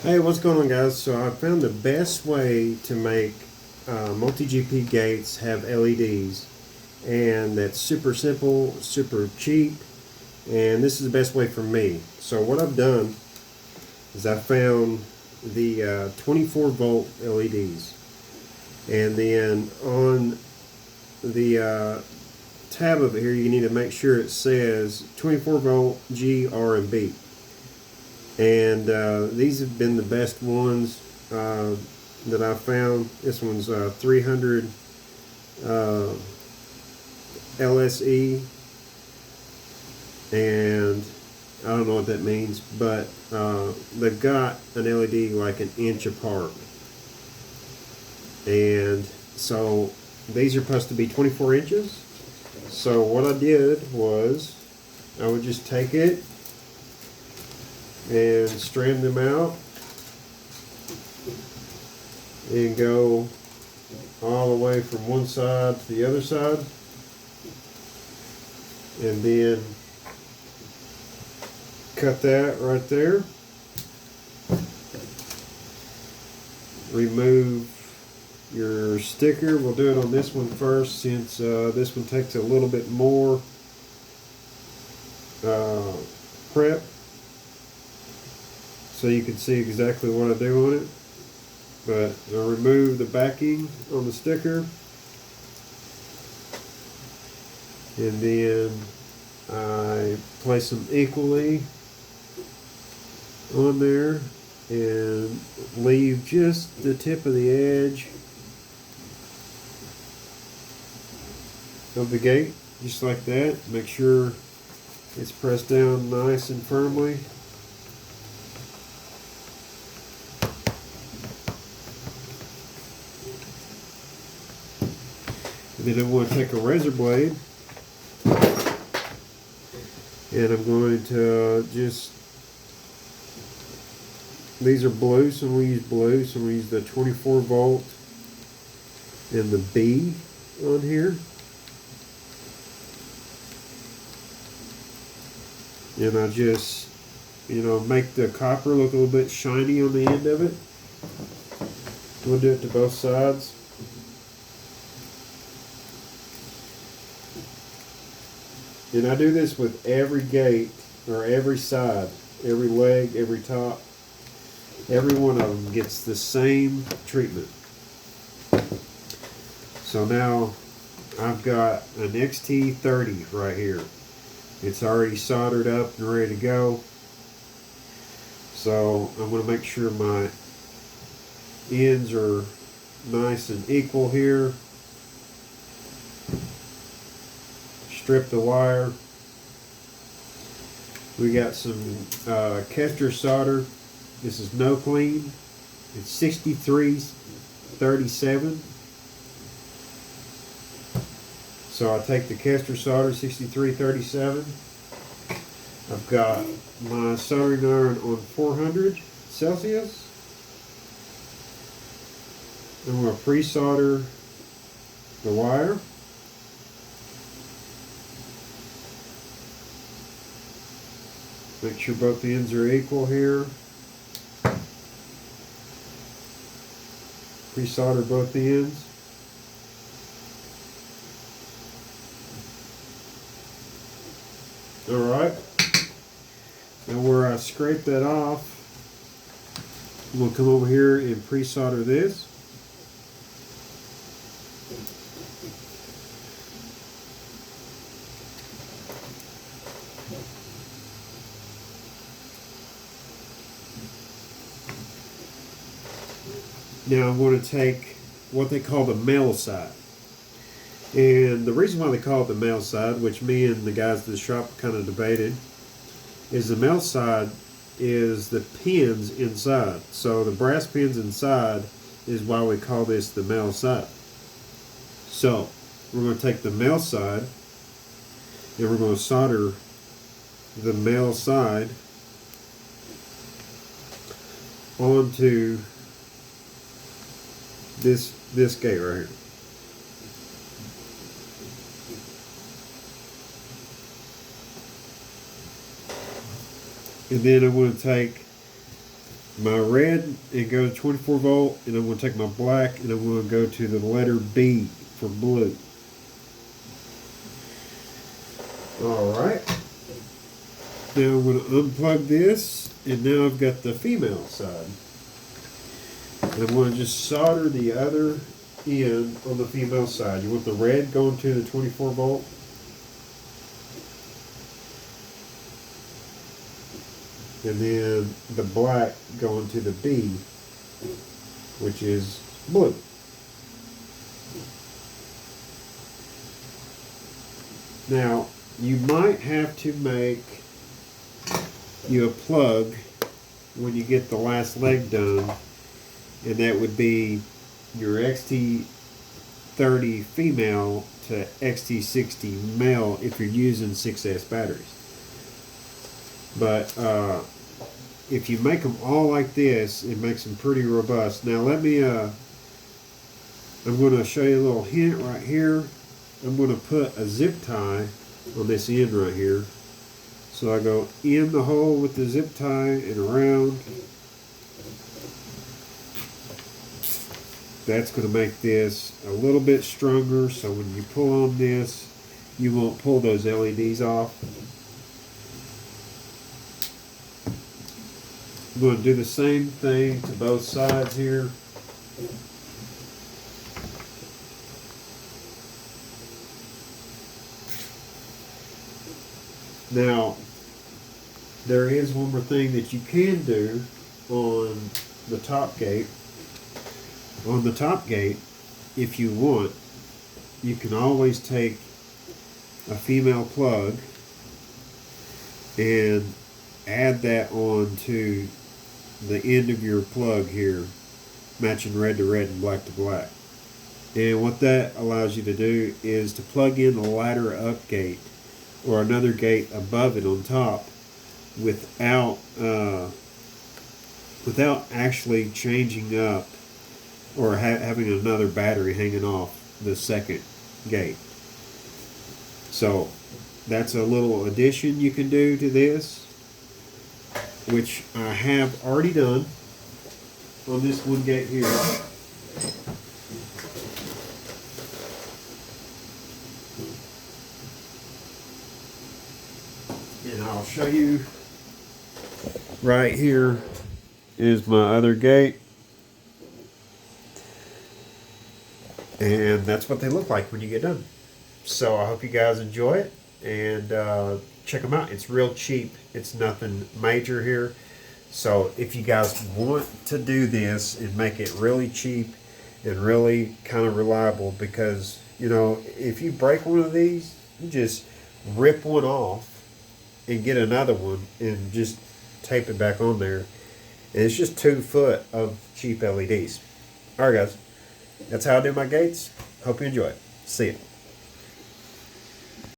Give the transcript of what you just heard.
Hey, what's going on, guys? So I found the best way to make multi-GP gates have LEDs, and that's super simple, super cheap, and this is the best way for me. So what I've done is I found the 24 volt LEDs, and then on the tab of it here, you need to make sure it says 24 volt G, R, and B. And these have been the best ones that I've found. This one's 300 LSE, and I don't know what that means, but they've got an LED like an inch apart. And so these are supposed to be 24 inches. So what I did was I would just take it and strand them out and go all the way from one side to the other side, and then cut that right there. Remove your sticker. We'll do it on this one first, since this one takes a little bit more prep, so you can see exactly what I do on it. But I'll remove the backing on the sticker, and then I place them equally on there and leave just the tip of the edge of the gate, just like that. Make sure it's pressed down nice and firmly. And then I'm going to take a razor blade, and I'm going to these are blue, so we'll use blue, so we'll use the 24 volt and the B on here. And I just, make the copper look a little bit shiny on the end of it. We'll do it to both sides. And I do this with every gate, or every side, every leg, every top. Every one of them gets the same treatment. So now I've got an XT30 right here. It's already soldered up and ready to go. So I'm going to make sure my ends are nice and equal here. Strip the wire. We got some Kestra solder. This is no clean. It's 6337. So I take the Kestra solder 6337. I've got my soldering iron on 400 Celsius. I'm going to pre-solder the wire. Make sure both the ends are equal here. Pre-solder both the ends. Alright. Now where I scrape that off, I'm going to come over here and pre-solder this. Now I'm going to take what they call the male side. And the reason why they call it the male side, which me and the guys at the shop kind of debated, is the male side is the pins inside. So the brass pins inside is why we call this the male side. So we're going to take the male side and we're going to solder the male side onto this gate right here. And then I'm going to take my red and go to 24 volt, and I'm going to take my black and I'm going to go to the letter B for blue. Alright, now I'm going to unplug this, and now I've got the female side. And I'm going to just solder the other end on the female side. You want the red going to the 24 volt. And then the black going to the B, which is blue. Now, you might have to make you a plug when you get the last leg done, and that would be your XT30 female to XT60 male if you're using 6S batteries. But if you make them all like this, it makes them pretty robust. Now let me, I'm going to show you a little hint right here. I'm going to put a zip tie on this end right here. So I go in the hole with the zip tie and around. That's going to make this a little bit stronger, so when you pull on this, you won't pull those LEDs off. I'm going to do the same thing to both sides here. Now, there is one more thing that you can do on the top gate. On the top gate, if you want, you can always take a female plug and add that on to the end of your plug here, matching red to red and black to black. And what that allows you to do is to plug in the ladder up gate or another gate above it on top without actually changing up or having another battery hanging off the second gate. So that's a little addition you can do to this, which I have already done on this one gate here. And I'll show you right here is my other gate. And that's what they look like when you get done. So I hope you guys enjoy it, and check them out. It's real cheap. It's nothing major here. So if you guys want to do this and make it really cheap and really kind of reliable, because, you know, if you break one of these, you just rip one off and get another one and just tape it back on there. And it's just 2 foot of cheap LEDs. Alright guys, that's how I do my gates. Hope you enjoy it. See ya.